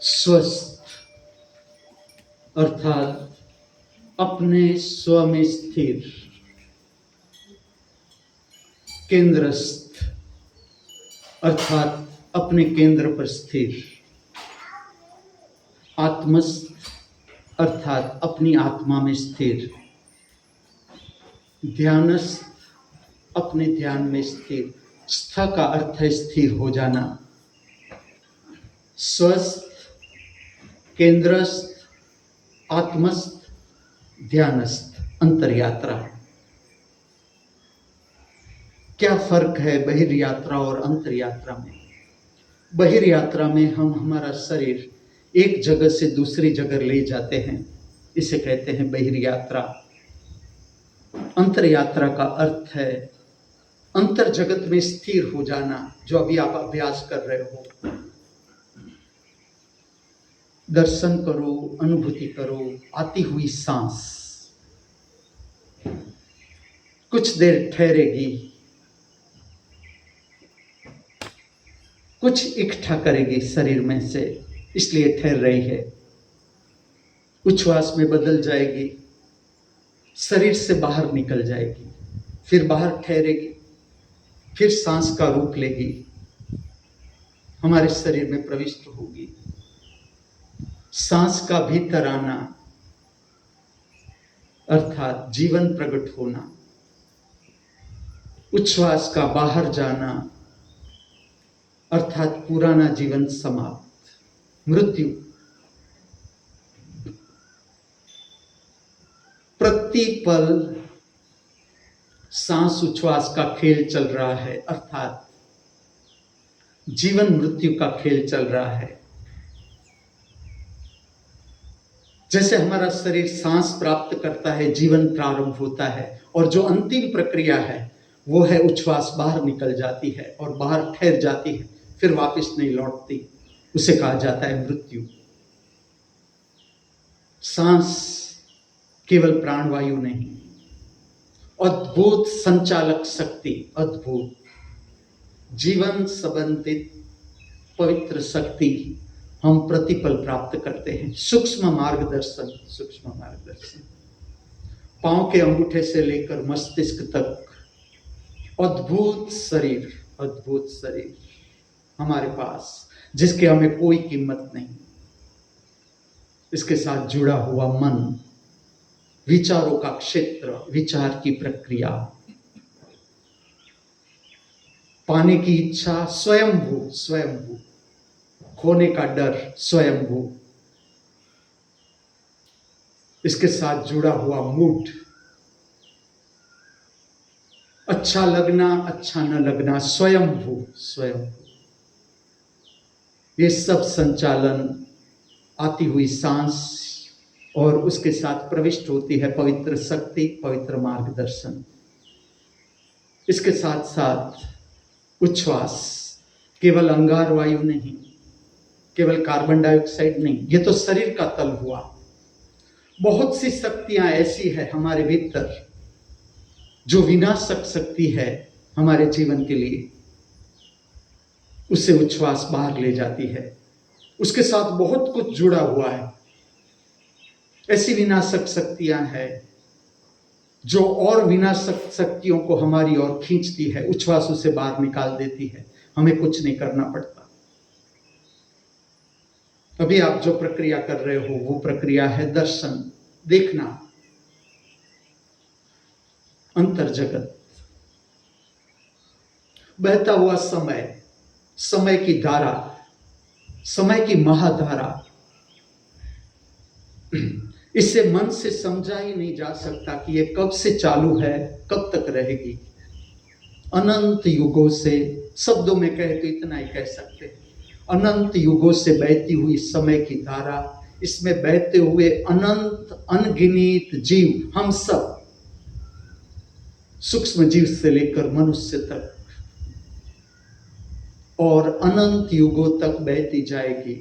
स्वस्थ अर्थात अपने स्व में स्थिर, केंद्रस्थ अर्थात अपने केंद्र पर स्थिर, आत्मस्थ अर्थात अपनी आत्मा में स्थिर, ध्यानस्थ अपने ध्यान में स्थिर। स्थ का अर्थ है स्थिर हो जाना। स्वस्थ, केंद्रस्थ, आत्मस्थ, ध्यानस्थ, अंतरयात्रा। क्या फर्क है बहिर्यात्रा और अंतरयात्रा में? बहिर्यात्रा में हम हमारा शरीर एक जगह से दूसरी जगह ले जाते हैं, इसे कहते हैं बहिर्यात्रा। अंतरयात्रा का अर्थ है अंतर जगत में स्थिर हो जाना, जो अभी आप अभ्यास कर रहे हो। दर्शन करो, अनुभूति करो, आती हुई सांस कुछ देर ठहरेगी, कुछ इकट्ठा करेगी शरीर में से, इसलिए ठहर रही है। उच्छ्वास में बदल जाएगी, शरीर से बाहर निकल जाएगी, फिर बाहर ठहरेगी, फिर सांस का रूप लेगी, हमारे शरीर में प्रविष्ट होगी। सांस का भीतर आना अर्थात जीवन प्रकट होना, उच्छ्वास का बाहर जाना अर्थात पुराना जीवन समाप्त, मृत्यु। प्रतिपल सांस उच्छ्वास का खेल चल रहा है, अर्थात जीवन मृत्यु का खेल चल रहा है। जैसे हमारा शरीर सांस प्राप्त करता है, जीवन प्रारंभ होता है, और जो अंतिम प्रक्रिया है वो है उच्छ्वास बाहर निकल जाती है और बाहर ठहर जाती है, फिर वापस नहीं लौटती, उसे कहा जाता है मृत्यु। सांस केवल प्राणवायु नहीं, अद्भुत संचालक शक्ति, अद्भुत जीवन संबंधित पवित्र शक्ति हम प्रतिपल प्राप्त करते हैं। सूक्ष्म मार्गदर्शन, सूक्ष्म मार्गदर्शन, पांव के अंगूठे से लेकर मस्तिष्क तक अद्भुत शरीर, अद्भुत शरीर हमारे पास, जिसके हमें कोई कीमत नहीं। इसके साथ जुड़ा हुआ मन, विचारों का क्षेत्र, विचार की प्रक्रिया, पाने की इच्छा स्वयंभू, स्वयंभू, खोने का डर स्वयंभू। इसके साथ जुड़ा हुआ मूड, अच्छा लगना, अच्छा न लगना स्वयंभू, स्वयंभू। ये सब संचालन आती हुई सांस और उसके साथ प्रविष्ट होती है पवित्र शक्ति, पवित्र मार्गदर्शन। इसके साथ साथ उच्छ्वास केवल अंगार वायु नहीं, केवल कार्बन डाइऑक्साइड नहीं, ये तो शरीर का तल हुआ। बहुत सी शक्तियां ऐसी है हमारे भीतर जो विनाशक शक्ति है हमारे जीवन के लिए, उससे उच्छ्वास बाहर ले जाती है। उसके साथ बहुत कुछ जुड़ा हुआ है। ऐसी विनाशक शक्तियां हैं जो और विनाशक शक्तियों को हमारी ओर खींचती है, उच्छ्वास उसे बाहर निकाल देती है, हमें कुछ नहीं करना पड़ता। अभी आप जो प्रक्रिया कर रहे हो वो प्रक्रिया है दर्शन, देखना, अंतर जगत, बहता हुआ समय, समय की धारा, समय की महाधारा। इससे मन से समझा ही नहीं जा सकता कि ये कब से चालू है, कब तक रहेगी। अनंत युगों से, शब्दों में कहे तो इतना ही कह सकते हैं, अनंत युगों से बहती हुई समय की धारा, इसमें बहते हुए अनंत अनगिनत जीव, हम सब, सूक्ष्म जीव से लेकर मनुष्य तक, और अनंत युगों तक बहती जाएगी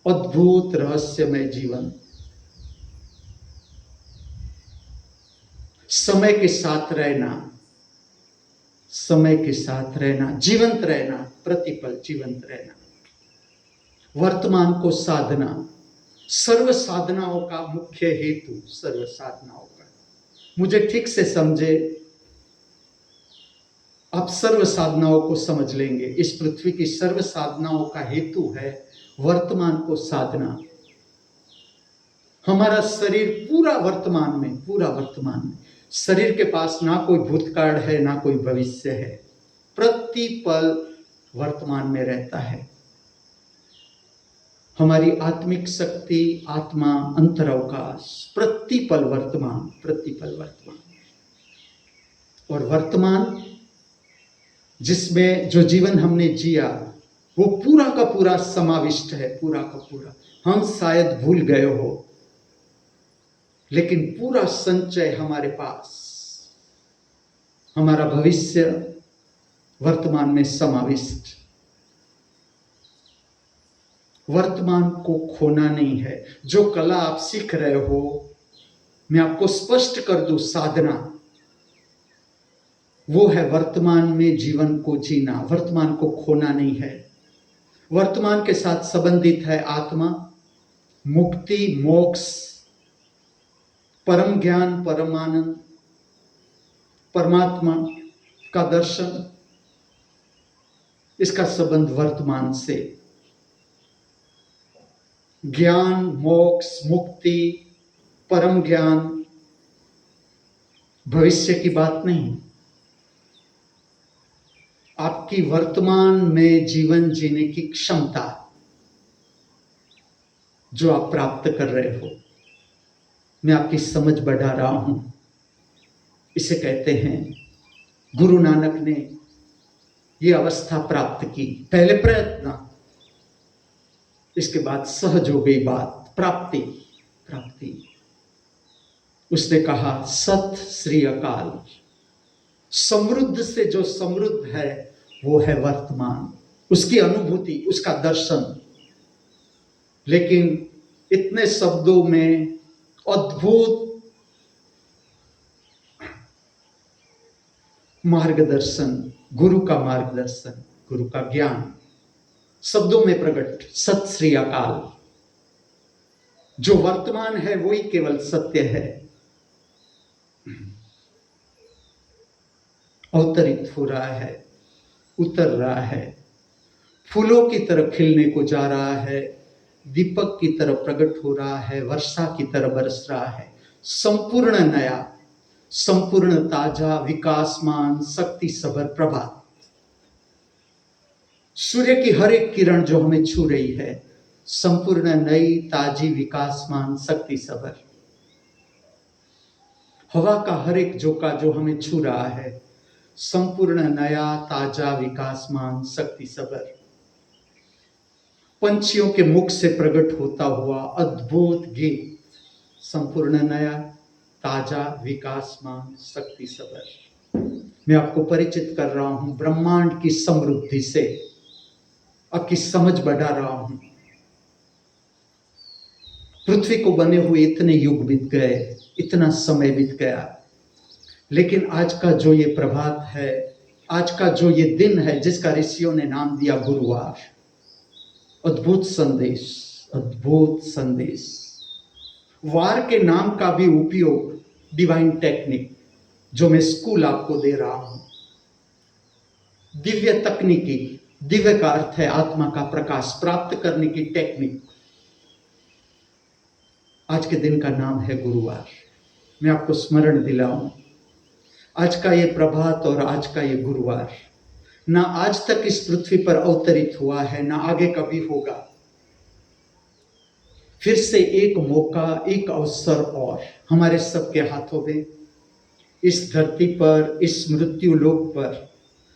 अद्भुत रहस्यमय जीवन। समय के साथ रहना, समय के साथ रहना, जीवंत रहना, प्रतिपल जीवंत रहना। वर्तमान को साधना, सर्व साधनाओं का मुख्य हेतु, सर्व साधनाओं का, मुझे ठीक से समझे, आप सर्व साधनाओं को समझ लेंगे। इस पृथ्वी की सर्व साधनाओं का हेतु है वर्तमान को साधना। हमारा शरीर पूरा वर्तमान में, पूरा वर्तमान में, शरीर के पास ना कोई भूतकाल है ना कोई भविष्य है, प्रति पल वर्तमान में रहता है। हमारी आत्मिक शक्ति, आत्मा, अंतरअवकाश, प्रतिपल वर्तमान, प्रतिपल वर्तमान। और वर्तमान जिसमें जो जीवन हमने जिया वो पूरा का पूरा समाविष्ट है, पूरा का पूरा। हम शायद भूल गए हो, लेकिन पूरा संचय हमारे पास, हमारा भविष्य वर्तमान में समाविष्ट। वर्तमान को खोना नहीं है। जो कला आप सीख रहे हो, मैं आपको स्पष्ट कर दूं, साधना वो है वर्तमान में जीवन को जीना। वर्तमान को खोना नहीं है। वर्तमान के साथ संबंधित है आत्मा, मुक्ति, मोक्ष, परम ज्ञान, परमानंद, परमात्मा का दर्शन। इसका संबंध वर्तमान से। ज्ञान, मोक्ष, मुक्ति, परम ज्ञान, भविष्य की बात नहीं। आपकी वर्तमान में जीवन जीने की क्षमता जो आप प्राप्त कर रहे हो, मैं आपकी समझ बढ़ा रहा हूं। इसे कहते हैं, गुरु नानक ने ये अवस्था प्राप्त की। पहले प्रयत्न, इसके बाद सहज हो गई बात, प्राप्ति, प्राप्ति। उसने कहा सत श्री अकाल। समृद्ध से जो समृद्ध है वो है वर्तमान, उसकी अनुभूति, उसका दर्शन। लेकिन इतने शब्दों में अद्भुत मार्गदर्शन, गुरु का मार्गदर्शन, गुरु का ज्ञान शब्दों में प्रकट। सत श्री अकाल। जो वर्तमान है वही केवल सत्य है। अवतरित हो रहा है, उतर रहा है, फूलों की तरह खिलने को जा रहा है, दीपक की तरह प्रकट हो रहा है, वर्षा की तरह बरस रहा है। संपूर्ण नया, संपूर्ण ताजा, विकासमान, शक्ति सबर प्रभात। सूर्य की हर एक किरण जो हमें छू रही है, संपूर्ण नई, ताजी, विकासमान, शक्ति सबर। हवा का हर एक झोंका जो हमें छू रहा है, संपूर्ण नया, ताजा, विकासमान, शक्ति सबर। पंछियों के मुख से प्रकट होता हुआ अद्भुत गीत, संपूर्ण नया, ताजा, विकासमान, शक्ति सबर। मैं आपको परिचित कर रहा हूं ब्रह्मांड की समृद्धि से, आपकी समझ बढ़ा रहा हूं। पृथ्वी को बने हुए इतने युग बीत गए, इतना समय बीत गया, लेकिन आज का जो ये प्रभात है, आज का जो ये दिन है, जिसका ऋषियों ने नाम दिया गुरुवार, अद्भुत संदेश, अद्भुत संदेश। वार के नाम का भी उपयोग, डिवाइन टेक्निक, जो मैं स्कूल आपको दे रहा हूं, दिव्य तकनीकी। दिव्य का अर्थ है आत्मा का प्रकाश प्राप्त करने की टेक्निक। आज के दिन का नाम है गुरुवार। मैं आपको स्मरण दिलाऊं, आज का ये प्रभात और आज का ये गुरुवार ना आज तक इस पृथ्वी पर अवतरित हुआ है, ना आगे कभी होगा। फिर से एक मौका, एक अवसर और हमारे सबके हाथों में, इस धरती पर, इस मृत्यु लोक पर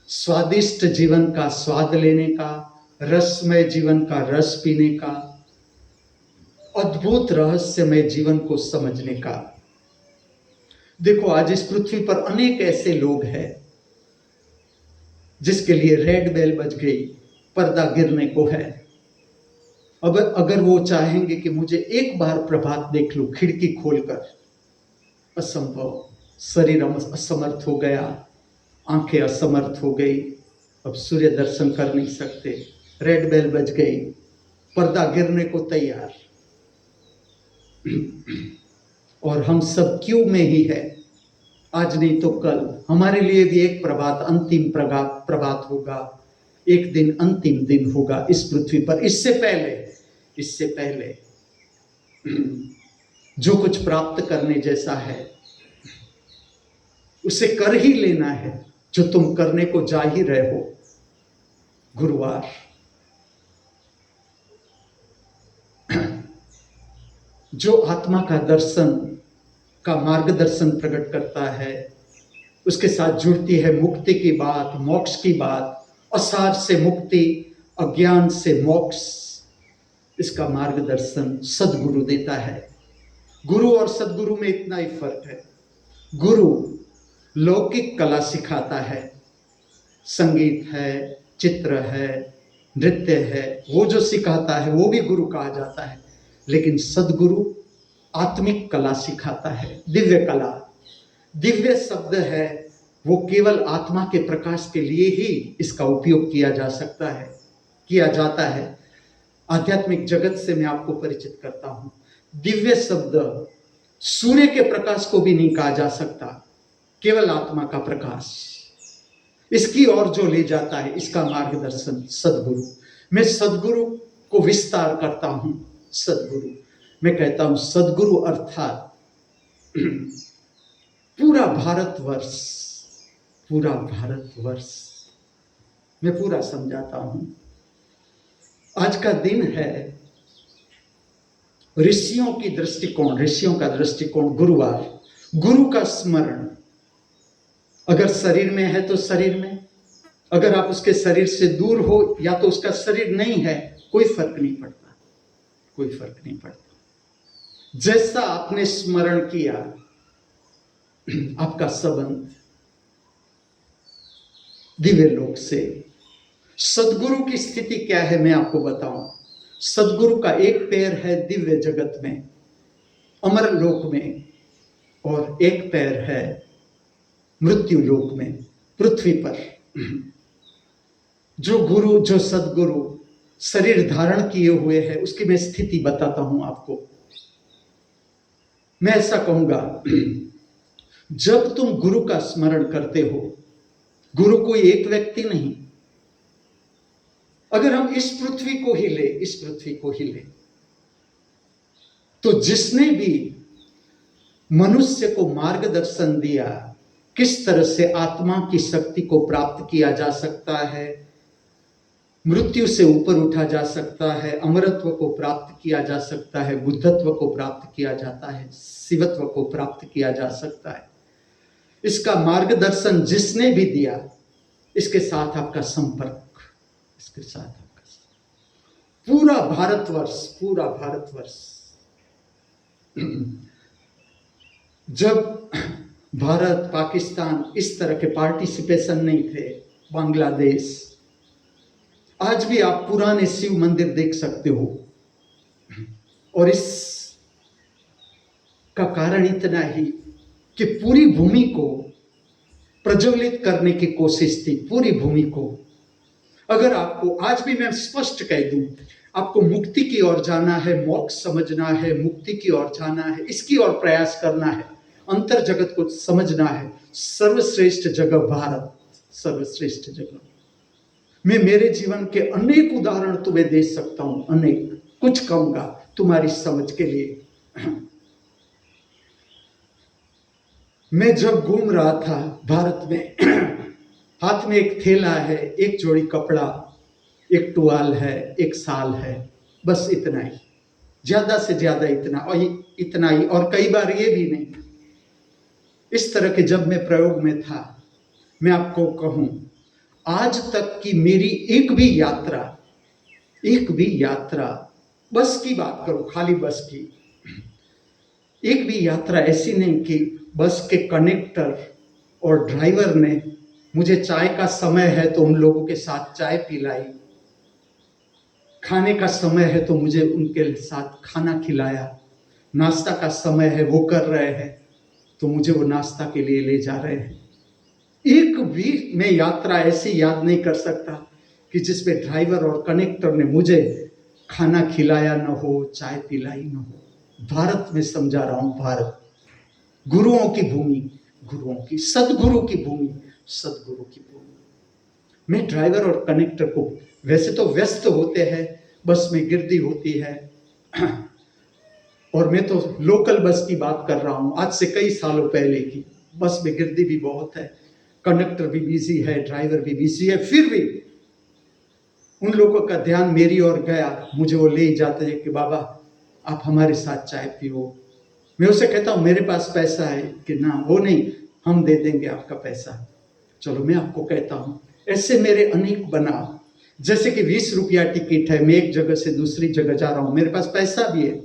स्वादिष्ट जीवन का स्वाद लेने का, रसमय जीवन का रस पीने का, अद्भुत रहस्यमय जीवन को समझने का। देखो, आज इस पृथ्वी पर अनेक ऐसे लोग हैं जिसके लिए रेड बेल बज गई, पर्दा गिरने को है। अब अगर वो चाहेंगे कि मुझे एक बार प्रभात देख लूं खिड़की खोलकर, असंभव। शरीर असमर्थ हो गया, आंखें असमर्थ हो गई, अब सूर्य दर्शन कर नहीं सकते, रेड बेल बज गई। पर्दा गिरने को तैयार, और हम सब क्यों में ही है। आज नहीं तो कल हमारे लिए भी एक प्रभात, अंतिम प्रभात होगा, एक दिन अंतिम दिन होगा इस पृथ्वी पर। इससे पहले जो कुछ प्राप्त करने जैसा है उसे कर ही लेना है, जो तुम करने को जा ही रहे हो। गुरुवार जो आत्मा का दर्शन का मार्गदर्शन प्रकट करता है, उसके साथ जुड़ती है मुक्ति की बात, मोक्ष की बात, असार से मुक्ति, अज्ञान से मोक्ष। इसका मार्गदर्शन सदगुरु देता है। गुरु और सदगुरु में इतना ही फर्क है। गुरु लौकिक कला सिखाता है, संगीत है, चित्र है, नृत्य है, वो जो सिखाता है वो भी गुरु कहा जाता है। लेकिन सदगुरु आत्मिक कला सिखाता है, दिव्य कला। दिव्य शब्द है, वो केवल आत्मा के प्रकाश के लिए ही इसका उपयोग किया जाता है। आध्यात्मिक जगत से मैं आपको परिचित करता हूं। दिव्य शब्द सूर्य के प्रकाश को भी नहीं कहा जा सकता, केवल आत्मा का प्रकाश। इसकी ओर जो ले जाता है, इसका मार्गदर्शन सदगुरु। मैं सदगुरु को विस्तार करता हूं। सदगुरु, मैं कहता हूं सदगुरु अर्थात पूरा भारतवर्ष। मैं पूरा समझाता हूं। आज का दिन है ऋषियों का दृष्टिकोण, गुरुवार। गुरु का स्मरण, अगर शरीर में है तो शरीर में, अगर आप उसके शरीर से दूर हो या तो उसका शरीर नहीं है, कोई फर्क नहीं पड़ता। जैसा आपने स्मरण किया, आपका संबंध दिव्य लोक से। सदगुरु की स्थिति क्या है मैं आपको बताऊं। सदगुरु का एक पैर है दिव्य जगत में, अमर लोक में, और एक पैर है मृत्यु लोक में, पृथ्वी पर। जो सदगुरु शरीर धारण किए हुए है, उसकी मैं स्थिति बताता हूं आपको। मैं ऐसा कहूंगा, जब तुम गुरु का स्मरण करते हो, गुरु कोई एक व्यक्ति नहीं। अगर हम इस पृथ्वी को ही ले, तो जिसने भी मनुष्य को मार्गदर्शन दिया, किस तरह से आत्मा की शक्ति को प्राप्त किया जा सकता है, मृत्यु से ऊपर उठा जा सकता है, अमरत्व को प्राप्त किया जा सकता है, बुद्धत्व को प्राप्त किया जाता है, शिवत्व को प्राप्त किया जा सकता है, इसका मार्गदर्शन जिसने भी दिया, इसके साथ आपका संपर्क, पूरा भारतवर्ष। जब भारत, पाकिस्तान इस तरह के पार्टिसिपेशन नहीं थे, बांग्लादेश, आज भी आप पुराने शिव मंदिर देख सकते हो। और इस का कारण इतना ही कि पूरी भूमि को प्रज्वलित करने की कोशिश थी, पूरी भूमि को। अगर आपको आज भी मैं स्पष्ट कह दूं, आपको मुक्ति की ओर जाना है, मोक्ष समझना है, मुक्ति की ओर जाना है, इसकी ओर प्रयास करना है, अंतर जगत को समझना है, सर्वश्रेष्ठ जगह भारत, सर्वश्रेष्ठ जगह। मैं मेरे जीवन के अनेक उदाहरण तुम्हें दे सकता हूं, अनेक, कुछ कहूंगा तुम्हारी समझ के लिए। मैं जब घूम रहा था भारत में, हाथ में एक थैला है, एक जोड़ी कपड़ा, एक टुवाल है, एक शाल है, बस इतना ही, ज्यादा से ज्यादा इतना ही, और कई बार ये भी नहीं। इस तरह के जब मैं प्रयोग में था, मैं आपको कहूं, आज तक की मेरी एक भी यात्रा, बस की बात करो, खाली बस की, एक भी यात्रा ऐसी नहीं कि बस के कंडक्टर और ड्राइवर ने मुझे चाय का समय है तो उन लोगों के साथ चाय पिलाई, खाने का समय है तो मुझे उनके साथ खाना खिलाया, नाश्ता का समय है वो कर रहे हैं तो मुझे वो नाश्ता के लिए ले जा रहे हैं। एक भी मैं यात्रा ऐसी याद नहीं कर सकता कि जिसमें ड्राइवर और कंडक्टर ने मुझे खाना खिलाया न हो, चाय पिलाई न हो। भारत में समझा रहा हूं, भारत गुरुओं की भूमि, गुरुओं की, सदगुरु की भूमि, सदगुरु की भूमि। मैं ड्राइवर और कनेक्टर को, वैसे तो व्यस्त होते हैं, बस में गिरदी होती है, और मैं तो लोकल बस की बात कर रहा हूं, आज से कई सालों पहले की। बस में गिरदी भी बहुत है, कंडक्टर भी बिजी है, ड्राइवर भी बिजी है, फिर भी उन लोगों का ध्यान मेरी ओर गया। मुझे वो ले ही जाते हैं कि बाबा आप हमारे साथ चाय पियो। मैं उसे कहता हूं मेरे पास पैसा है कि ना, वो नहीं, हम दे देंगे आपका पैसा। चलो मैं आपको कहता हूं, ऐसे मेरे अनेक बनाव। जैसे कि 20 रुपया टिकट है, मैं एक जगह से दूसरी जगह जा रहा हूं, मेरे पास पैसा भी है,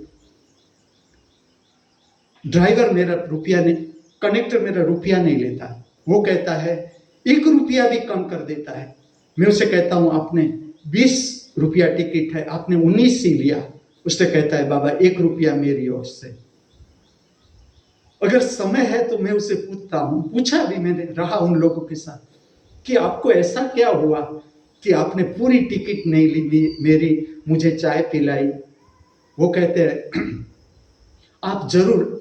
ड्राइवर मेरा रुपया नहीं, कनेक्टर मेरा रुपया नहीं लेता, वो कहता है 1 रुपया भी कम कर देता है। मैं उसे कहता हूं आपने 20 रुपया टिकट है, आपने 19 ही लिया। उसने कहता है बाबा 1 रुपया मेरी ओर से। अगर समय है तो मैं उसे पूछता हूं, पूछा भी मैंने, रहा उन लोगों के साथ, कि आपको ऐसा क्या हुआ कि आपने पूरी टिकट नहीं ली मेरी, मुझे चाय पिलाई। वो कहते हैं आप जरूर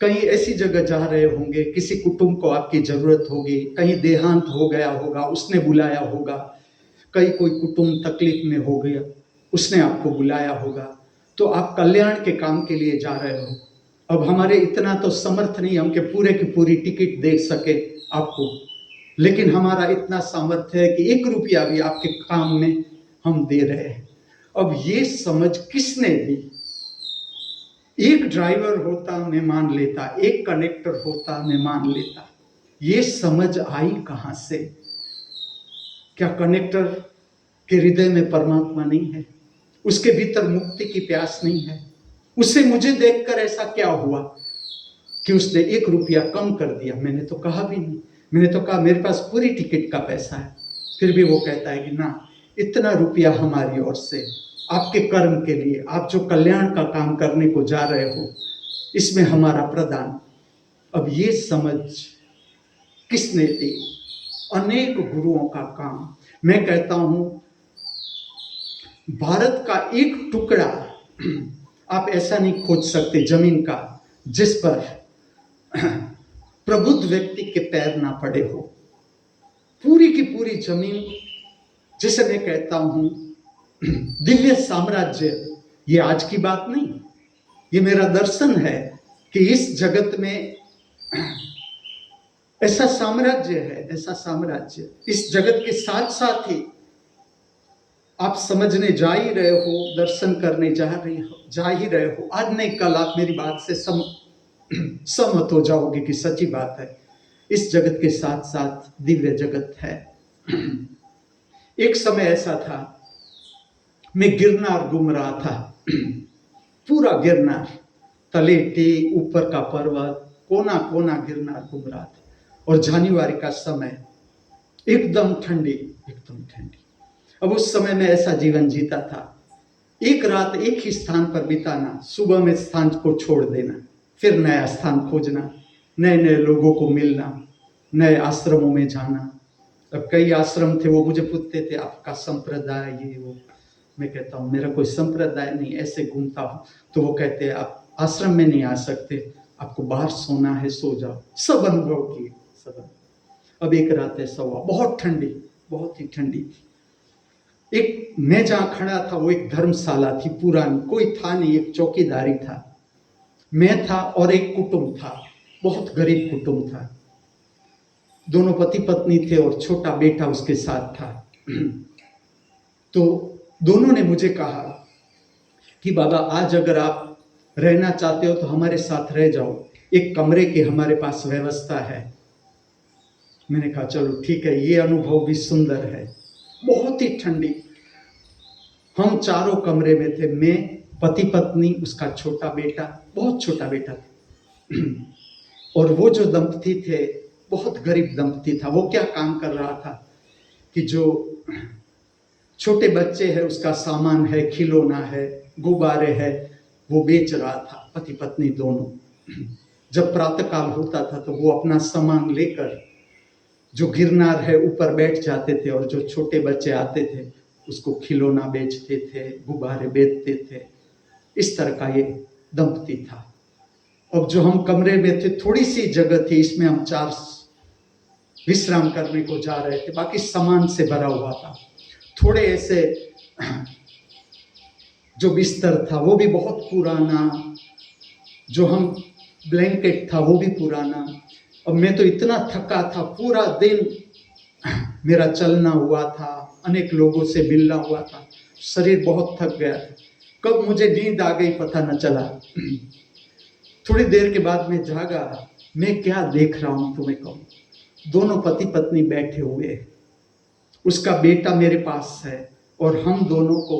कहीं ऐसी जगह जा रहे होंगे, किसी कुटुंब को आपकी जरूरत होगी, कहीं देहांत हो गया होगा, उसने बुलाया होगा, कहीं कोई कुटुंब तकलीफ में हो गया, उसने आपको बुलाया होगा, तो आप कल्याण के काम के लिए जा रहे हो। अब हमारे इतना तो समर्थ नहीं हम कि पूरे की पूरी टिकट दे सके आपको, लेकिन हमारा इतना सामर्थ्य है कि 1 रुपया भी आपके काम में हम दे रहे हैं। अब ये समझ किसने दी? एक ड्राइवर होता मैं मान लेता, एक कनेक्टर होता मैं मान लेता, ये समझ आई कहां से? क्या कनेक्टर के हृदय में परमात्मा नहीं है? उसके भीतर मुक्ति की प्यास नहीं है? उसे मुझे देखकर ऐसा क्या हुआ कि उसने 1 रुपया कम कर दिया? मैंने तो कहा भी नहीं, मैंने तो कहा मेरे पास पूरी टिकट का पैसा है। फिर भी वो कहता है कि ना, इतना रुपया हमारी ओर से आपके कर्म के लिए, आप जो कल्याण का काम करने को जा रहे हो, इसमें हमारा प्रदान। अब ये समझ किसने दी? अनेक गुरुओं का काम। मैं कहता हूं भारत का एक टुकड़ा आप ऐसा नहीं खोज सकते जमीन का जिस पर प्रबुद्ध व्यक्ति के पैर ना पड़े हो। पूरी की पूरी जमीन, जिसे मैं कहता हूं दिव्य साम्राज्य, ये आज की बात नहीं, ये मेरा दर्शन है कि इस जगत में ऐसा साम्राज्य है, ऐसा साम्राज्य इस जगत के साथ साथ ही आप समझने जा ही रहे हो, दर्शन करने जा ही रहे हो। आज नहीं कल आप मेरी बात से सहमत हो जाओगे कि सच्ची बात है, इस जगत के साथ साथ दिव्य जगत है। एक समय ऐसा था, मैं गिरनार घूम रहा था, पूरा गिरनार, तलेटी, ऊपर का पर्वत, कोना कोना गिरनार घूम रहा था, और जनवरी का समय, एकदम ठंडी, एकदम ठंडी। अब उस समय में ऐसा जीवन जीता था, एक रात एक ही स्थान पर बिताना, सुबह में स्थान को छोड़ देना, फिर नया स्थान खोजना, नए नए लोगों को मिलना, नए आश्रमों में जाना। अब कई आश्रम थे, वो मुझे पूछते थे आपका संप्रदाय ये वो। मैं कहता हूँ मेरा कोई संप्रदाय नहीं, ऐसे घूमता हूँ। तो वो कहते हैं आप आश्रम में नहीं आ सकते, आपको बाहर सोना है, सो जाओ। सब अनुभव किए, सब अनुभव। अब एक रात ऐसा हुआ, बहुत ठंडी, बहुत ही ठंडी थी। एक मैं जहां खड़ा था वो एक धर्मशाला थी पुरानी, कोई था नहीं, एक चौकीदारी था, मैं था और एक कुटुंब था, बहुत गरीब कुटुंब था। दोनों पति पत्नी थे और छोटा बेटा उसके साथ था। तो दोनों ने मुझे कहा कि बाबा आज अगर आप रहना चाहते हो तो हमारे साथ रह जाओ, एक कमरे की हमारे पास व्यवस्था है। मैंने कहा चलो ठीक है, ये अनुभव भी सुंदर है। बहुत ही ठंडी, हम चारों कमरे में थे, मैं, पति पत्नी, उसका छोटा बेटा, बहुत छोटा बेटा था। और वो जो दंपति थे, बहुत गरीब दंपति था। वो क्या काम कर रहा था कि जो छोटे बच्चे हैं उसका सामान है, खिलौना है, गुब्बारे है, वो बेच रहा था, पति पत्नी दोनों। जब प्रातःकाल होता था तो वो अपना सामान लेकर जो गिरनार है ऊपर बैठ जाते थे, और जो छोटे बच्चे आते थे उसको खिलौना बेचते थे, गुब्बारे बेचते थे। इस तरह का ये दंपति था। अब जो हम कमरे में थे, थोड़ी सी जगह थी, इसमें हम 4 विश्राम करने को जा रहे थे, बाकी सामान से भरा हुआ था। थोड़े ऐसे जो बिस्तर था वो भी बहुत पुराना, जो हम ब्लैंकेट था वो भी पुराना। अब मैं तो इतना थका था, पूरा दिन मेरा चलना हुआ था, अनेक लोगों से मिलना हुआ था, शरीर बहुत थक गया था। कब मुझे नींद आ गई पता न चला। थोड़ी देर के बाद मैं जागा। मैं क्या देख रहा हूं तुम्हें कहूं, दोनों पति पत्नी बैठे हुए हैं, उसका बेटा मेरे पास है, और हम दोनों को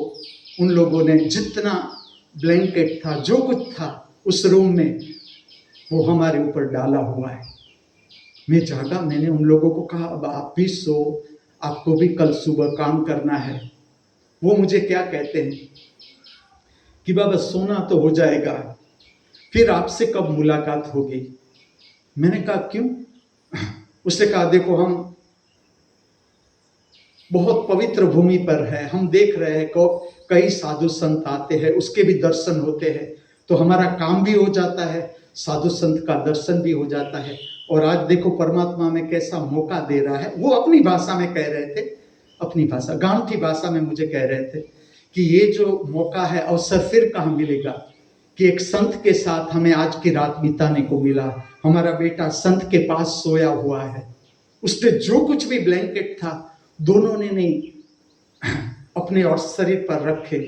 उन लोगों ने जितना ब्लैंकेट था, जो कुछ था उस रूम में, वो हमारे ऊपर डाला हुआ है। मैं जागा, मैंने उन लोगों को कहा अब आप भी सो, आपको भी कल सुबह काम करना है। वो मुझे क्या कहते हैं कि बाबा सोना तो हो जाएगा, फिर आपसे कब मुलाकात होगी। मैंने कहा क्यों। उसने कहा देखो हम बहुत पवित्र भूमि पर है, हम देख रहे हैं को कई साधु संत आते हैं, उसके भी दर्शन होते हैं, तो हमारा काम भी हो जाता है, साधु संत का दर्शन भी हो जाता है। और आज देखो परमात्मा में कैसा मौका दे रहा है। वो अपनी भाषा में कह रहे थे, अपनी भाषा गांवठी भाषा में मुझे कह रहे थे कि ये जो मौका है, अवसर फिर कहाँ मिलेगा, कि एक संत के साथ हमें आज की रात बिताने को मिला। हमारा बेटा संत के पास सोया हुआ है, उसने जो कुछ भी ब्लैंकेट था दोनों ने नहीं अपने और शरीर पर रखे,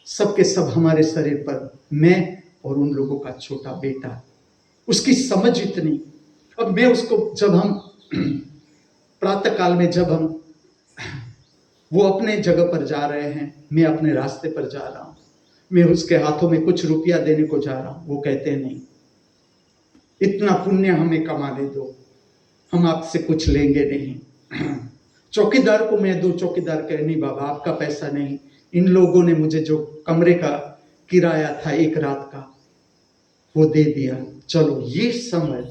सबके सब हमारे शरीर पर, मैं और उन लोगों का छोटा बेटा। उसकी समझ इतनी। अब मैं उसको, जब हम प्रातः काल में, जब हम वो अपने जगह पर जा रहे हैं, मैं अपने रास्ते पर जा रहा हूं, मैं उसके हाथों में कुछ रुपया देने को जा रहा हूं, वो कहते हैं नहीं, इतना पुण्य हमें कमाने दो, हम आपसे कुछ लेंगे नहीं। चौकीदार को मैं दूं, चौकीदार कहे नहीं बाबा आपका पैसा नहीं, इन लोगों ने मुझे जो कमरे का किराया था 1 रात का वो दे दिया। चलो ये समझ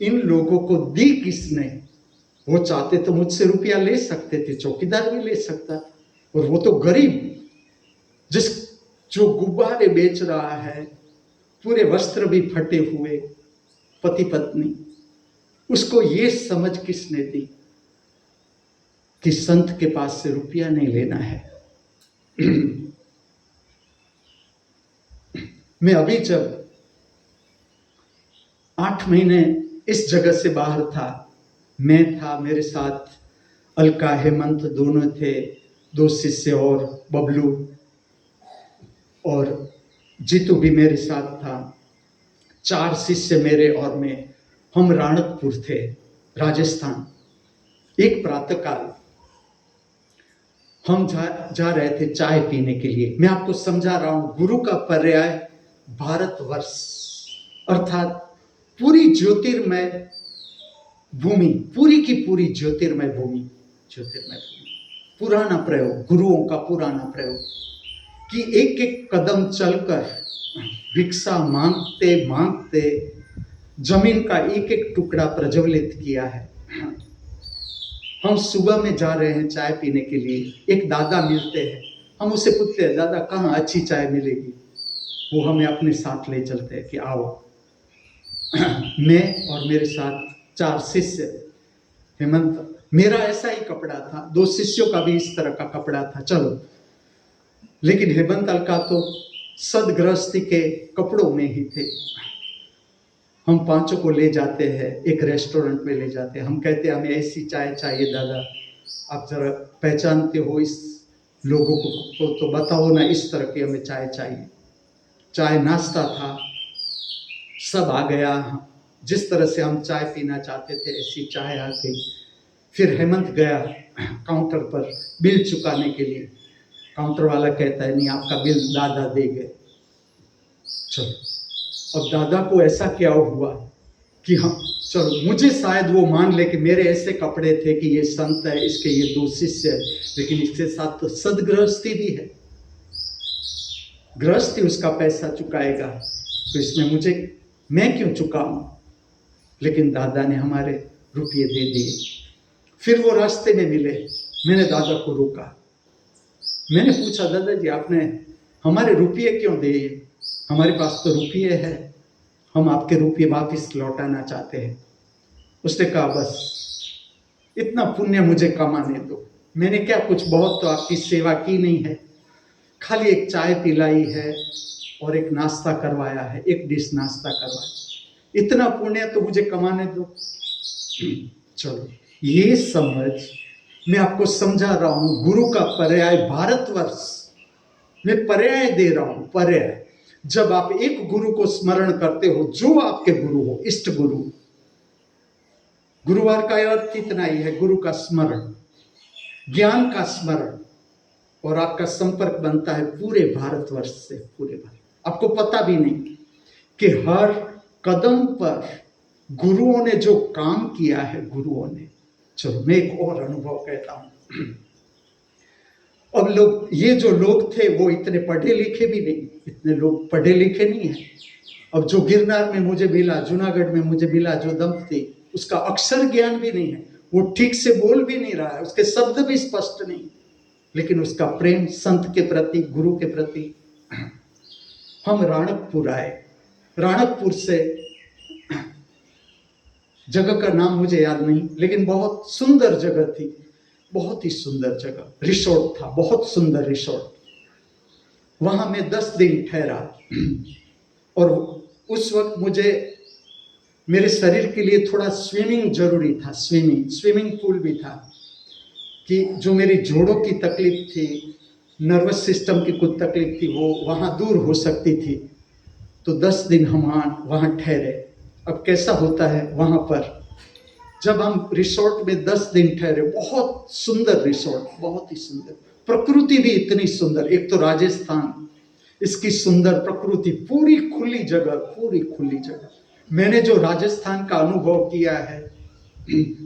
इन लोगों को दी किसने। वो चाहते तो मुझसे रुपया ले सकते थे, चौकीदार भी ले सकता था, और वो तो गरीब, जो गुब्बारे बेच रहा है, पूरे वस्त्र भी फटे हुए, पति पत्नी, उसको ये समझ किसने दी कि संत के पास से रुपया नहीं लेना है। मैं अभी जब 8 महीने इस जगह से बाहर था, मैं था, मेरे साथ अलका हेमंत दोनों थे, 2 शिष्य और बबलू और जीतू भी मेरे साथ था, 4 शिष्य मेरे और मैं, हम राणकपुर थे, राजस्थान। एक प्रातःकाल हम जा रहे थे चाय पीने के लिए। मैं आपको समझा रहा हूं, गुरु का पर्याय भारतवर्ष, अर्थात पूरी ज्योतिर्मय भूमि, पूरी की पूरी ज्योतिर्मय भूमि, पुराना प्रयोग, गुरुओं का पुराना प्रयोग, कि एक एक कदम चलकर भिक्षा मांगते मांगते जमीन का एक एक टुकड़ा प्रज्वलित किया है। हम सुबह में जा रहे हैं चाय पीने के लिए, एक दादा मिलते हैं, हम उससे पूछते हैं दादा कहाँ अच्छी चाय मिलेगी। वो हमें अपने साथ ले चलते हैं कि आओ। मैं और मेरे साथ 4 शिष्य, हेमंत, मेरा ऐसा ही कपड़ा था, 2 शिष्यों का भी इस तरह का कपड़ा था, चलो। लेकिन हेमंत अलका तो सदगृहस्थी के कपड़ों में ही थे। हम 5 को ले जाते हैं, एक रेस्टोरेंट में ले जाते हैं, हम कहते हैं हमें ऐसी चाय चाहिए दादा, आप जरा पहचानते हो इस लोगों को तो बताओ ना, इस तरह की हमें चाय चाहिए। चाय नाश्ता था, सब आ गया, जिस तरह से हम चाय पीना चाहते थे ऐसी चाय आ गई। फिर हेमंत गया काउंटर पर बिल चुकाने के लिए, काउंटर वाला कहता है नहीं आपका बिल दादा दे गए। चलो, अब दादा को ऐसा क्या हुआ कि हम, चलो मुझे शायद वो मान ले कि मेरे ऐसे कपड़े थे कि ये संत है, इसके ये 2 शिष्य है, लेकिन इसके साथ तो सदगृहस्थी भी है, गृहस्थी उसका पैसा चुकाएगा, तो इसमें मुझे, मैं क्यों चुकाऊं। लेकिन दादा ने हमारे रुपये दे दिए। फिर वो रास्ते में मिले, मैंने दादा को रोका, मैंने पूछा, दादाजी आपने हमारे रुपये क्यों दिए? हमारे पास तो रुपये है, हम आपके रुपये वापस लौटाना चाहते हैं। उसने कहा बस इतना पुण्य मुझे कमाने दो, मैंने क्या कुछ बहुत तो आपकी सेवा की नहीं है, खाली एक चाय पिलाई है और एक नाश्ता करवाया है, एक डिश नाश्ता करवाया, इतना पुण्य तो मुझे कमाने दो। चलो ये समझ मैं आपको समझा रहा हूं, गुरु का पर्याय भारतवर्ष, मैं पर्याय दे रहा हूं, पर्याय। जब आप एक गुरु को स्मरण करते हो, जो आपके गुरु हो, इष्ट गुरु, गुरुवार का अर्थ इतना ही है, गुरु का स्मरण, ज्ञान का स्मरण, और आपका संपर्क बनता है पूरे भारतवर्ष से, पूरे भारत। आपको पता भी नहीं कि हर कदम पर गुरुओं ने जो काम किया है, गुरुओं ने। चलो मैं एक और अनुभव कहता हूं। अब लोग, ये जो लोग थे वो इतने पढ़े लिखे भी नहीं, इतने लोग पढ़े लिखे नहीं है। अब जो गिरनार में मुझे मिला, जूनागढ़ में मुझे मिला जो दंपति, उसका अक्षर ज्ञान भी नहीं है, वो ठीक से बोल भी नहीं रहा है, उसके शब्द भी स्पष्ट नहीं, लेकिन उसका प्रेम संत के प्रति, गुरु के प्रति। हम राणकपुर आए, राणकपुर से, जगह का नाम मुझे याद नहीं, लेकिन बहुत सुंदर जगह थी, बहुत ही सुंदर जगह, रिसोर्ट था, बहुत सुंदर रिसोर्ट। वहां मैं 10 दिन ठहरा, और उस वक्त मुझे मेरे शरीर के लिए थोड़ा स्विमिंग जरूरी था, स्विमिंग पूल भी था, कि जो मेरी जोड़ों की तकलीफ थी, नर्वस सिस्टम की कुछ तकलीफ थी, वो वहाँ दूर हो सकती थी। तो 10 दिन हम वहाँ ठहरे। अब कैसा होता है वहाँ पर, जब हम रिसोर्ट में 10 दिन ठहरे, बहुत सुंदर रिसोर्ट, बहुत ही सुंदर, प्रकृति भी इतनी सुंदर, एक तो राजस्थान, इसकी सुंदर प्रकृति, पूरी खुली जगह, पूरी खुली जगह। मैंने जो राजस्थान का अनुभव किया है,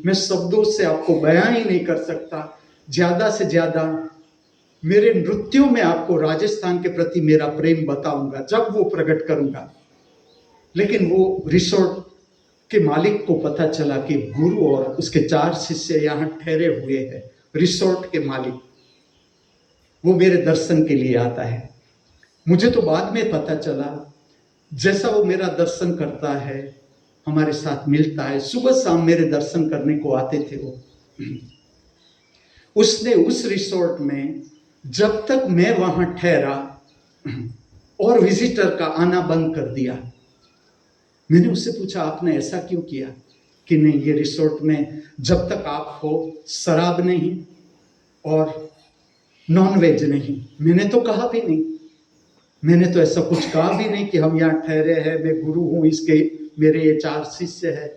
मैं शब्दों से आपको बयां ही नहीं कर सकता। ज्यादा से ज्यादा मेरे नृत्यों में आपको राजस्थान के प्रति मेरा प्रेम बताऊंगा, जब वो प्रकट करूंगा। लेकिन वो रिसोर्ट के मालिक को पता चला कि गुरु और उसके 4 शिष्य यहाँ ठहरे हुए हैं। रिसोर्ट के मालिक, वो मेरे दर्शन के लिए आता है। मुझे तो बाद में पता चला, जैसा वो मेरा दर्शन करता है, हमारे साथ मिलता है, सुबह शाम मेरे दर्शन करने को आते थे वो। उसने उस रिसोर्ट में, जब तक मैं वहां ठहरा, और विजिटर का आना बंद कर दिया। मैंने उससे पूछा, आपने ऐसा क्यों किया? कि नहीं, ये रिसोर्ट में जब तक आप हो, शराब नहीं और नॉनवेज नहीं। मैंने तो कहा भी नहीं, मैंने तो ऐसा कुछ कहा भी नहीं कि हम यहाँ ठहरे हैं, मैं गुरु हूँ, इसके मेरे ये 4 शिष्य है,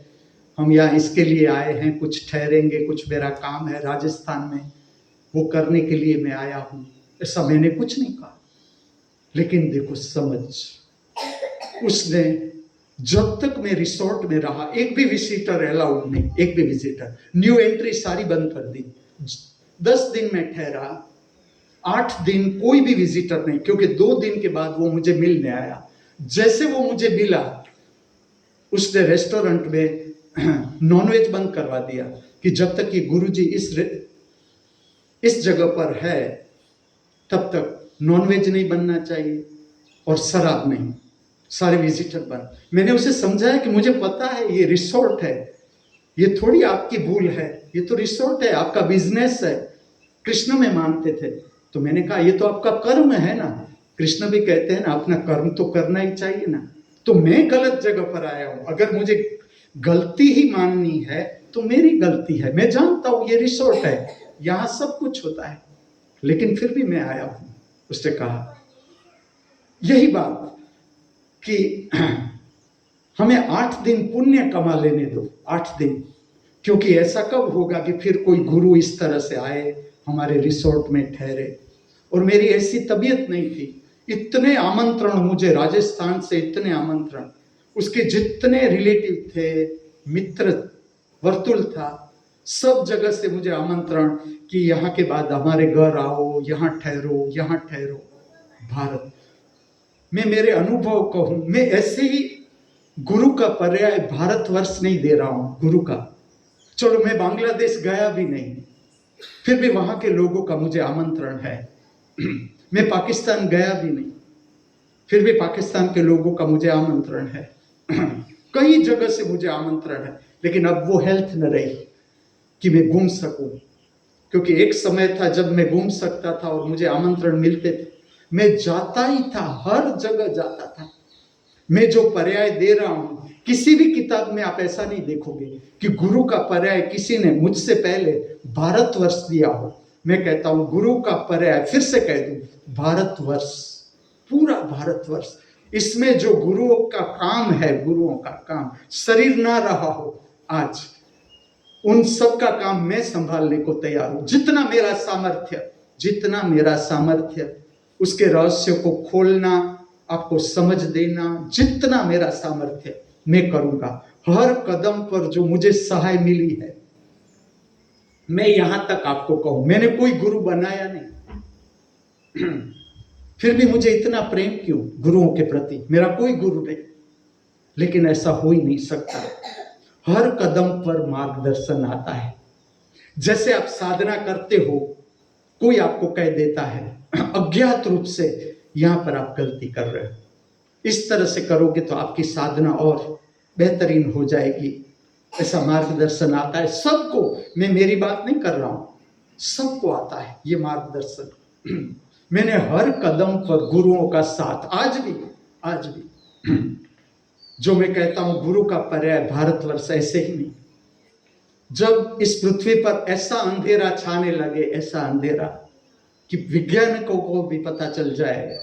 हम यहाँ इसके लिए आए हैं, कुछ ठहरेंगे, कुछ मेरा काम है राजस्थान में, वो करने के लिए मैं आया हूँ, ऐसा मैंने कुछ नहीं कहा। लेकिन देखो समझ, उसने, जब तक मैं रिसोर्ट में रहा, एक भी विजिटर अलाउड नहीं, एक भी विजिटर, न्यू एंट्री सारी बंद कर दी। 10 दिन में ठहरा, 8 दिन कोई भी विजिटर नहीं, क्योंकि 2 दिन के बाद वो मुझे मिलने आया। जैसे वो मुझे मिला, उसने रेस्टोरेंट में नॉनवेज बंद करवा दिया, कि जब तक ये गुरुजी इस जगह पर है, तब तक नॉनवेज नहीं बनना चाहिए और शराब नहीं, सारे विजिटर बंद। मैंने उसे समझाया कि मुझे पता है ये रिसोर्ट है, ये थोड़ी आपकी भूल है, ये तो रिसोर्ट है, आपका बिजनेस है। कृष्ण में मानते थे, तो मैंने कहा ये तो आपका कर्म है ना, कृष्ण भी कहते हैं ना, अपना कर्म तो करना ही चाहिए ना। तो मैं गलत जगह पर आया हूं, अगर मुझे गलती ही माननी है तो मेरी गलती है, मैं जानता हूं ये रिसोर्ट है, यहां सब कुछ होता है, लेकिन फिर भी मैं आया हूं। उसने कहा यही बात कि हमें 8 दिन पुण्य कमा लेने दो, 8 दिन, क्योंकि ऐसा कब होगा कि फिर कोई गुरु इस तरह से आए, हमारे रिसोर्ट में ठहरे। और मेरी ऐसी तबीयत नहीं थी, इतने आमंत्रण मुझे राजस्थान से, इतने आमंत्रण, उसके जितने रिलेटिव थे, मित्र वर्तुल था, सब जगह से मुझे आमंत्रण कि यहाँ के बाद हमारे घर आओ, यहाँ ठहरो, यहाँ ठहरो। भारत मैं मेरे अनुभव कहूं, मैं ऐसे ही गुरु का पर्याय भारतवर्ष नहीं दे रहा हूं, गुरु का। चलो मैं बांग्लादेश गया भी नहीं, फिर भी वहां के लोगों का मुझे आमंत्रण है मैं पाकिस्तान गया भी नहीं, फिर भी पाकिस्तान के लोगों का मुझे आमंत्रण है। कई जगह से मुझे आमंत्रण है, लेकिन अब वो हेल्थ न रही कि मैं घूम सकूं। क्योंकि एक समय था जब मैं घूम सकता था और मुझे आमंत्रण मिलते थे, मैं जाता ही था, हर जगह जाता था। मैं जो पर्याय दे रहा हूं, किसी भी किताब में आप ऐसा नहीं देखोगे कि गुरु का पर्याय किसी ने मुझसे पहले भारतवर्ष दिया हो। मैं कहता हूं गुरु का पर्याय, फिर से कह दूं, भारतवर्ष, पूरा भारतवर्ष। इसमें जो गुरुओं का काम है, गुरुओं का काम, शरीर ना रहा हो आज, उन सब का काम मैं संभालने को तैयार हूं। जितना मेरा सामर्थ्य उसके रहस्य को खोलना, आपको समझ देना, जितना मेरा सामर्थ्य मैं करूंगा। हर कदम पर जो मुझे सहाय मिली है, मैं यहां तक आपको कहूं, मैंने कोई गुरु बनाया नहीं, फिर भी मुझे इतना प्रेम क्यों गुरुओं के प्रति? मेरा कोई गुरु नहीं, लेकिन ऐसा हो ही नहीं सकता। हर कदम पर मार्गदर्शन आता है। जैसे आप साधना करते हो, कोई आपको कह देता है अज्ञात रूप से, यहां पर आप गलती कर रहे हो, इस तरह से करोगे तो आपकी साधना और बेहतरीन हो जाएगी। ऐसा मार्गदर्शन आता है सबको। मैं मेरी बात नहीं कर रहा हूं, सबको आता है ये मार्गदर्शन। मैंने हर कदम पर गुरुओं का साथ, आज भी जो मैं कहता हूं गुरु का पर्याय भारतवर्ष, ऐसे ही नहीं। जब इस पृथ्वी पर ऐसा अंधेरा छाने लगे, ऐसा अंधेरा कि वैज्ञानिकों को भी पता चल जाए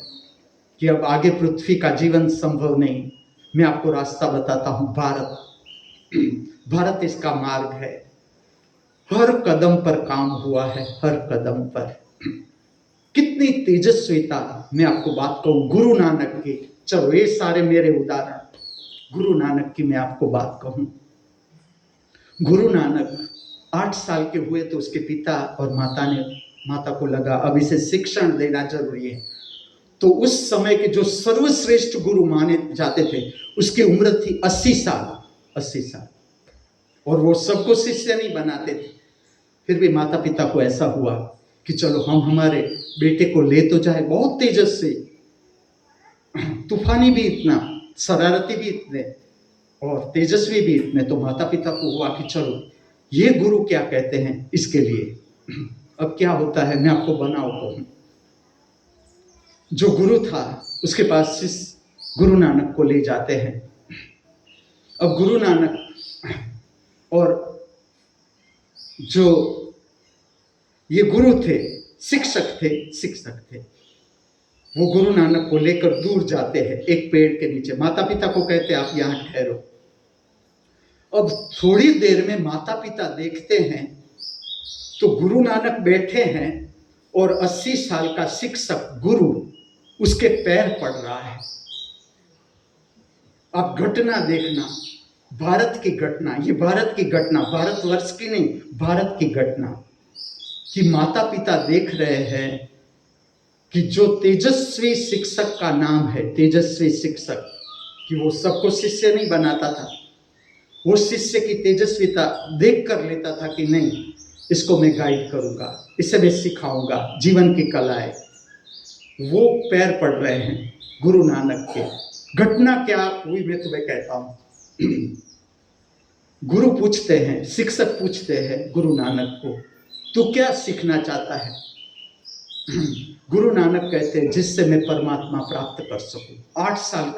कि अब आगे पृथ्वी का जीवन संभव नहीं, मैं आपको रास्ता बताता हूं, भारत इसका मार्ग है। हर कदम पर काम हुआ है, हर कदम पर। कितनी तेजस्विता, मैं आपको बात कहूं गुरु नानक की, चलो ये सारे मेरे उदाहरण, गुरु नानक की मैं आपको बात कहूं। गुरु नानक 8 साल के हुए तो उसके पिता और माता को लगा अब इसे शिक्षण देना जरूरी है। तो उस समय के जो सर्वश्रेष्ठ गुरु माने जाते थे, उसकी उम्र थी 80 साल, और वो सबको शिष्य नहीं बनाते थे। फिर भी माता पिता को ऐसा हुआ कि चलो हम हमारे बेटे को ले तो जाए, बहुत तेजस्वी, तूफानी भी इतना, शरारती भी इतने और तेजस्वी भी इतने। तो माता पिता को हुआ कि चलो ये गुरु क्या कहते हैं इसके लिए। अब क्या होता है मैं आपको बनाओ कहूं। जो गुरु था उसके पास शिष्य गुरु नानक को ले जाते हैं। अब गुरु नानक और जो ये गुरु थे, शिक्षक थे, वो गुरु नानक को लेकर दूर जाते हैं एक पेड़ के नीचे। माता पिता को कहते आप यहां ठहरो। अब थोड़ी देर में माता पिता देखते हैं तो गुरु नानक बैठे हैं और 80 साल का शिक्षक गुरु उसके पैर पड़ रहा है। आप घटना देखना, भारत की घटना, ये भारत की घटना, भारतवर्ष की नहीं, भारत की घटना, कि माता पिता देख रहे हैं कि जो तेजस्वी शिक्षक का नाम है, तेजस्वी शिक्षक, कि वो सबको शिष्य नहीं बनाता था, वो शिष्य की तेजस्विता देख कर लेता था कि नहीं इसको मैं गाइड करूंगा, इसे मैं सिखाऊंगा, जीवन की कलाएं। वो पैर पड़ रहे हैं गुरु नानक के। घटना क्या हुई मैं तुम्हें कहता हूं। गुरु पूछते हैं, शिक्षक पूछते हैं गुरु नानक को, तू क्या सीखना चाहता है? गुरु नानक कहते हैं जिससे मैं परमात्मा प्राप्त कर सकूं। 8 साल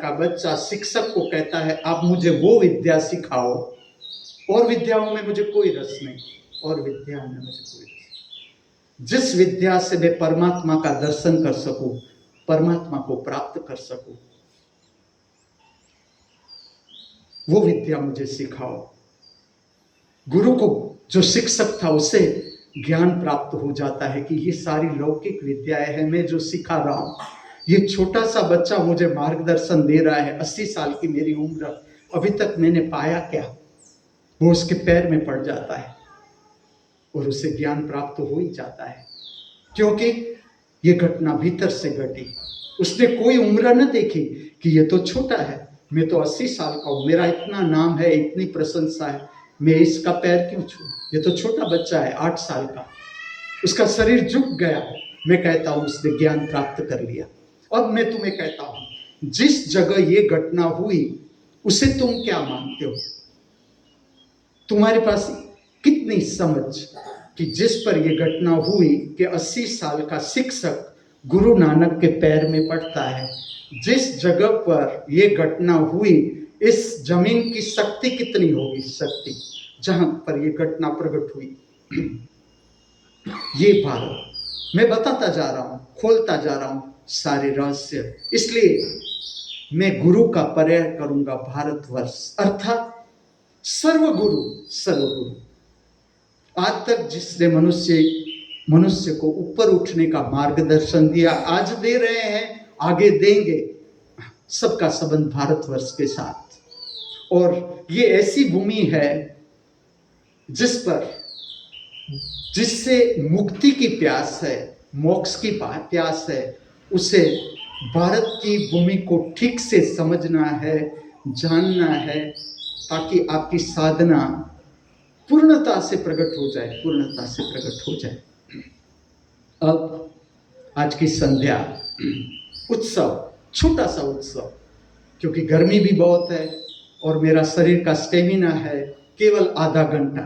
का बच्चा शिक्षक को कहता है आप मुझे वो विद्या सिखाओ, और विद्याओं में मुझे कोई रस नहीं, जिस विद्या से मैं परमात्मा का दर्शन कर सकूं, परमात्मा को प्राप्त कर सकूं, वो विद्या मुझे सिखाओ। गुरु को, जो शिक्षक था, उसे ज्ञान प्राप्त हो जाता है कि ये सारी लौकिक विद्याएं हैं, मैं जो सिखा रहा हूं, ये छोटा सा बच्चा मुझे मार्गदर्शन दे रहा है। 80 साल की मेरी उम्र, अभी तक मैंने पाया क्या? वो उसके पैर में पड़ जाता है और उसे ज्ञान प्राप्त हो ही जाता है, क्योंकि ये घटना भीतर से घटी। उसने कोई उम्र न देखी कि ये तो छोटा है, मैं तो 80 साल का हूं, मेरा इतना नाम है, इतनी प्रशंसा है, मैं इसका पैर क्यों छूं? ये तो छोटा बच्चा है 8 साल का। उसका शरीर झुक गया। मैं कहता हूं उसने ज्ञान प्राप्त कर लिया। अब मैं तुम्हें कहता हूं, जिस जगह ये घटना हुई उसे तुम क्या मानते हो? तुम्हारे पास कितनी समझ कि जिस पर यह घटना हुई कि 80 साल का शिक्षक गुरु नानक के पैर में पड़ता है, जिस जगह पर यह घटना हुई इस जमीन की शक्ति कितनी होगी? शक्ति जहां पर यह घटना प्रकट हुई, ये भारत। मैं बताता जा रहा हूं, खोलता जा रहा हूं सारे रहस्य। इसलिए मैं गुरु का पर्याय करूंगा भारतवर्ष, अर्थात सर्वगुरु। सर्वगुरु आज तक जिसने मनुष्य को ऊपर उठने का मार्गदर्शन दिया, आज दे रहे हैं, आगे देंगे, सबका संबंध भारतवर्ष के साथ। और ये ऐसी भूमि है जिससे मुक्ति की प्यास है, मोक्ष की प्यास है। उसे भारत की भूमि को ठीक से समझना है, जानना है, ताकि आपकी साधना पूर्णता से प्रकट हो जाए, पूर्णता से प्रकट हो जाए। अब आज की संध्या उत्सव, छोटा सा उत्सव, क्योंकि गर्मी भी बहुत है और मेरा शरीर का स्टेमिना है केवल आधा घंटा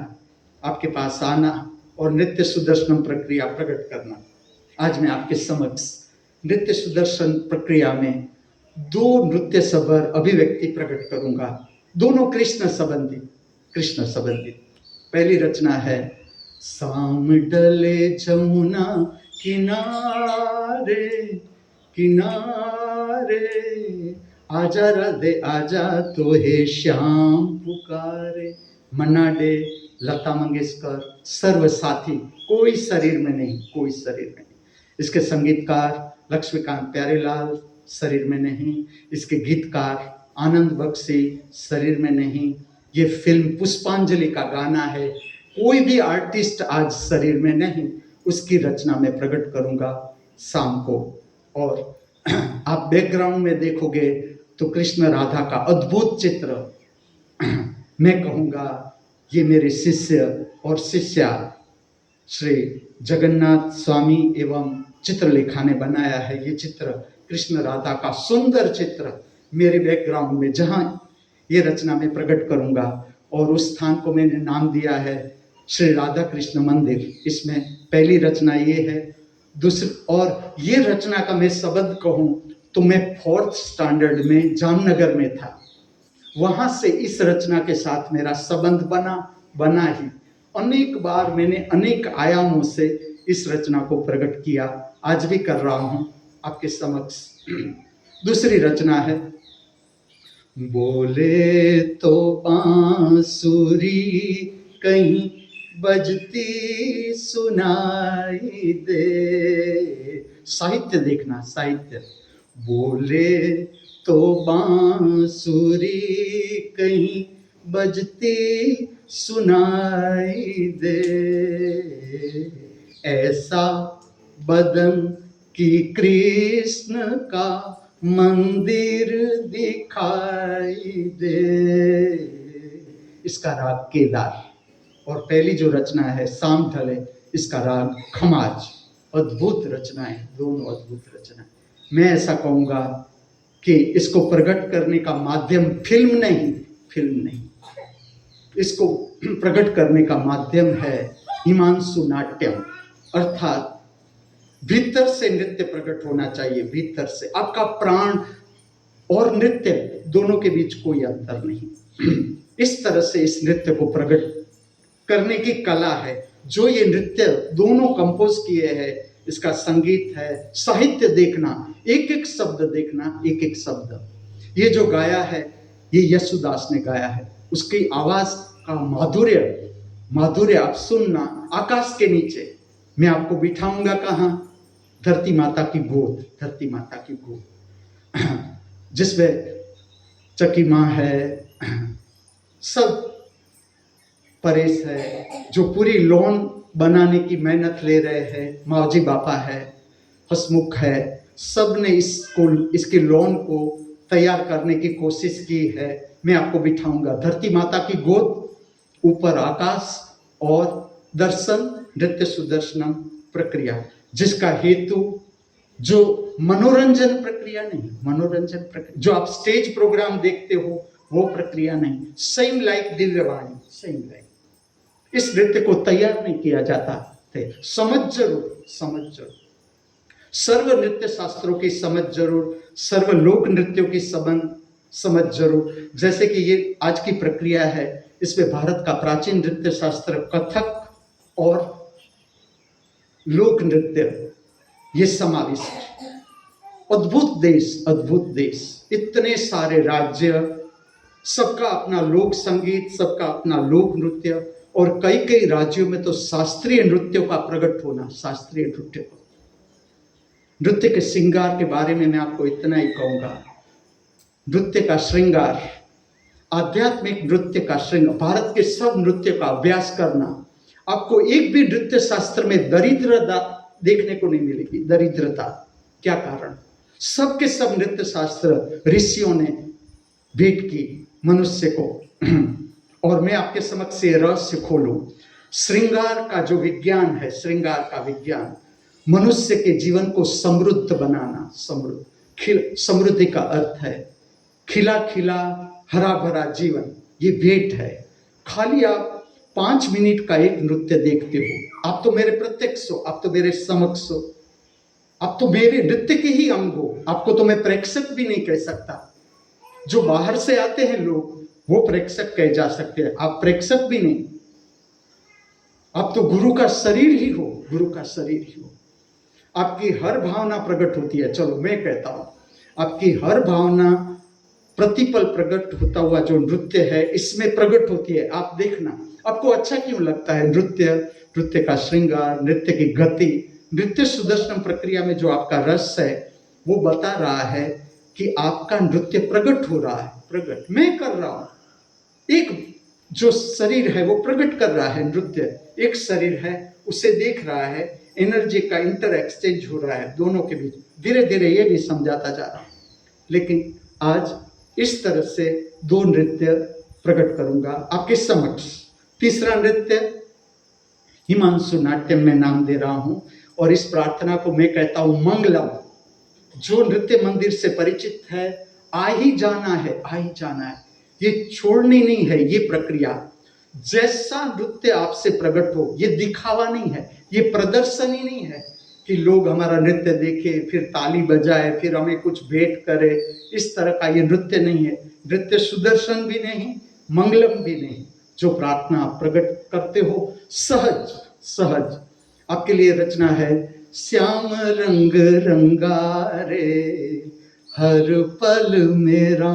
आपके पास आना और नित्य सुदर्शन प्रक्रिया प्रकट करना। आज मैं आपके समक्ष नृत्य सुदर्शन प्रक्रिया में 2 नृत्य सबर अभिव्यक्ति प्रकट करूंगा, दोनों कृष्ण संबंधित। पहली रचना है, साम डले जमुना किनारे किनारे, आजा राधे आजा तो हे श्याम पुकारे। मन्ना डे, लता मंगेशकर, सर्वसाथी, कोई शरीर में नहीं, कोई शरीर में नहीं। इसके संगीतकार लक्ष्मीकांत प्यारेलाल, शरीर में नहीं। इसके गीतकार आनंद बख्शी, शरीर में नहीं। ये फिल्म पुष्पांजलि का गाना है, कोई भी आर्टिस्ट आज शरीर में नहीं। उसकी रचना में प्रकट करूंगा शाम को। और आप बैकग्राउंड में देखोगे तो कृष्ण राधा का अद्भुत चित्र। मैं कहूँगा ये मेरे शिष्य और शिष्या श्री जगन्नाथ स्वामी एवं चित्रलेखा ने बनाया है। ये चित्र कृष्ण राधा का सुंदर चित्र मेरे बैकग्राउंड में, जहाँ ये रचना में प्रकट करूंगा। और उस स्थान को मैंने नाम दिया है श्री राधा कृष्ण मंदिर। इसमें पहली रचना ये है। दूसरी, और ये रचना का मैं शब्द कहूँ तो मैं 4th स्टैंडर्ड में जामनगर में था, वहां से इस रचना के साथ मेरा संबंध बना ही। अनेक बार मैंने अनेक आयामों से इस रचना को प्रकट किया, आज भी कर रहा हूं आपके समक्ष। दूसरी रचना है, बोले तो बांसुरी कहीं बजती सुनाई दे। साहित्य देखना, साहित्य। बोले तो बांसुरी कहीं बजती सुनाई दे, ऐसा बदन की कृष्ण का मंदिर दिखाई दे। इसका राग केदार। और पहली जो रचना है शाम ढले, इसका राग खमाज। अद्भुत रचनाएं, दोनों अद्भुत रचनाएं। मैं ऐसा कहूँगा कि इसको प्रकट करने का माध्यम फिल्म नहीं, इसको प्रकट करने का माध्यम है हिमांशु नाट्यम, अर्थात भीतर से नृत्य प्रकट होना चाहिए। भीतर से आपका प्राण और नृत्य दोनों के बीच कोई अंतर नहीं। इस तरह से इस नृत्य को प्रकट करने की कला है। जो ये नृत्य दोनों कंपोज किए हैं, इसका संगीत है, साहित्य देखना, एक एक शब्द देखना, एक एक शब्द। ये जो गाया है ये यशुदास ने गाया है। उसकी आवाज का माधुर्य आप सुनना। आकाश के नीचे मैं आपको बिठाऊंगा कहाँ? धरती माता की गोद, धरती माता की गोद, जिसमें चकी माँ है, सब परेश है, जो पूरी लॉन बनाने की मेहनत ले रहे हैं, मावजी बापा है, हसमुख है, सब ने इसके लॉन को तैयार करने की कोशिश की है। मैं आपको बिठाऊंगा धरती माता की गोद, ऊपर आकाश और दर्शन, नृत्य सुदर्शनम प्रक्रिया, जिसका हेतु जो मनोरंजन प्रक्रिया नहीं, मनोरंजन प्रक्रिया जो आप स्टेज प्रोग्राम देखते हो वो प्रक्रिया नहीं, same like Divyavani, same like. इस नृत्य को तैयार नहीं किया जाता थे, समझ जरूर, समझ जरूर, सर्व नृत्य शास्त्रों की समझ जरूर, सर्व लोक नृत्यों की समझ जरूर। जैसे कि ये आज की प्रक्रिया है, इसमें भारत का प्राचीन नृत्य शास्त्र कथक और लोक नृत्य ये समाविष्ट है। अद्भुत देश, अद्भुत देश, इतने सारे राज्य, सबका अपना लोक संगीत, सबका अपना लोक नृत्य, और कई कई राज्यों में तो शास्त्रीय नृत्यों का प्रकट होना, शास्त्रीय नृत्य का। नृत्य के श्रृंगार के बारे में मैं आपको इतना ही कहूंगा, नृत्य का श्रृंगार, आध्यात्मिक नृत्य का श्रृंगार, भारत के सब नृत्य का अभ्यास करना, आपको एक भी नृत्य शास्त्र में दरिद्रता देखने को नहीं मिलेगी। दरिद्रता क्या कारण? सबके सब नृत्य शास्त्र ऋषियों ने भेंट की मनुष्य को। और मैं आपके समक्ष ये रहस्य खोलूं, श्रृंगार का जो विज्ञान है, श्रृंगार का विज्ञान मनुष्य के जीवन को समृद्ध बनाना, समृद्धि का अर्थ है खिला खिला हरा भरा जीवन, ये भेंट है। खाली आप 5 मिनट का एक नृत्य देखते हो, आप तो मेरे प्रत्यक्ष हो, आप तो मेरे समक्ष हो, आप तो मेरे नृत्य के ही अंग हो, आपको तो मैं प्रेक्षक भी नहीं कह सकता। जो बाहर से आते हैं लोग वो प्रेक्षक कहे जा सकते हैं, आप प्रेक्षक भी नहीं, आप तो गुरु का शरीर ही हो, गुरु का शरीर ही हो। आपकी हर भावना प्रकट होती है, चलो मैं कहता हूं, आपकी हर भावना प्रतिपल प्रकट होता हुआ जो नृत्य है इसमें प्रकट होती है। आप देखना आपको अच्छा क्यों लगता है नृत्य, नृत्य का श्रृंगार, नृत्य की गति, नृत्य सुदर्शन प्रक्रिया में जो आपका रस है वो बता रहा है कि आपका नृत्य प्रकट हो रहा है। प्रकट मैं कर रहा हूं, एक जो शरीर है वो प्रकट कर रहा है नृत्य, एक शरीर है उसे देख रहा है, एनर्जी का इंटर एक्सचेंज हो रहा है दोनों के बीच। धीरे धीरे ये भी समझाता जा रहा हूं, लेकिन आज इस तरह से 2 नृत्य प्रकट करूंगा आपके समक्ष। तीसरा नृत्य हिमांशु नाट्यम में नाम दे रहा हूं, और इस प्रार्थना को मैं कहता हूं मंगलम। जो नृत्य मंदिर से परिचित है, आ ही जाना है, आ ही जाना है, ये छोड़नी नहीं है। ये प्रक्रिया जैसा नृत्य आपसे प्रकट हो, ये दिखावा नहीं है, ये प्रदर्शन ही नहीं है कि लोग हमारा नृत्य देखे फिर ताली बजाए फिर हमें कुछ भेंट करे, इस तरह का ये नृत्य नहीं है। नृत्य सुदर्शन भी नहीं, मंगलम भी नहीं। जो प्रार्थना आप प्रकट करते हो सहज सहज, आपके लिए रचना है। श्याम रंग रंगारे हर पल मेरा,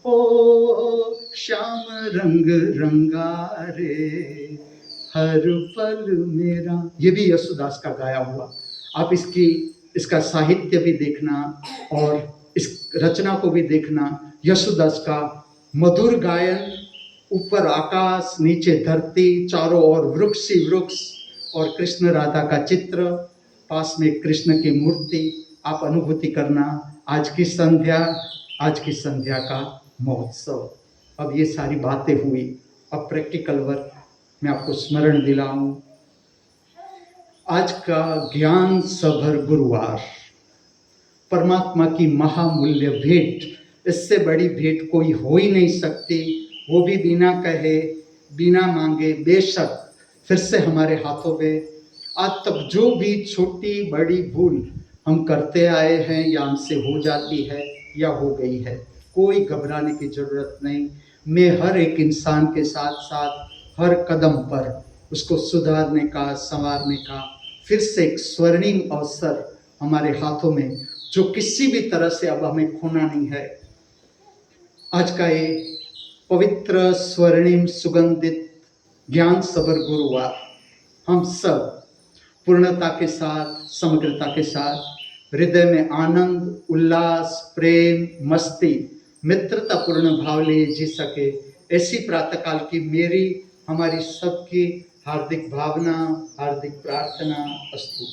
ओ श्याम रंग रंगारे हर पल मेरा। ये भी यशुदास का गाया हुआ। आप इसका साहित्य भी देखना और इस रचना को भी देखना। यशुदास का मधुर गायन, ऊपर आकाश नीचे धरती, चारों ओर वृक्ष ही वृक्ष, और कृष्ण राधा का चित्र, पास में कृष्ण की मूर्ति। आप अनुभूति करना आज की संध्या का महोत्सव। अब ये सारी बातें हुई, अब प्रैक्टिकल वर्क मैं आपको स्मरण दिलाऊं। आज का ज्ञान सभर गुरुवार, परमात्मा की महामूल्य भेंट, इससे बड़ी भेंट कोई हो ही नहीं सकती, वो भी बिना कहे बिना मांगे। बेशक फिर से हमारे हाथों में आज तक जो भी छोटी बड़ी भूल हम करते आए हैं या हमसे हो जाती है या हो गई है, कोई घबराने की जरूरत नहीं। मैं हर एक इंसान के साथ साथ हर कदम पर उसको सुधारने का, संवारने का फिर से एक स्वर्णिम अवसर हमारे हाथों में, जो किसी भी तरह से अब हमें खोना नहीं है। आज का ये पवित्र स्वर्णिम सुगंधित ज्ञान सबर गुरुवार, हम सब पूर्णता के साथ, समग्रता के साथ, हृदय में आनंद, उल्लास, प्रेम, मस्ती, मित्रतापूर्ण भाव लिए जी सके, ऐसी प्रातःकाल की मेरी, हमारी सबकी हार्दिक भावना, हार्दिक प्रार्थना अस्तु।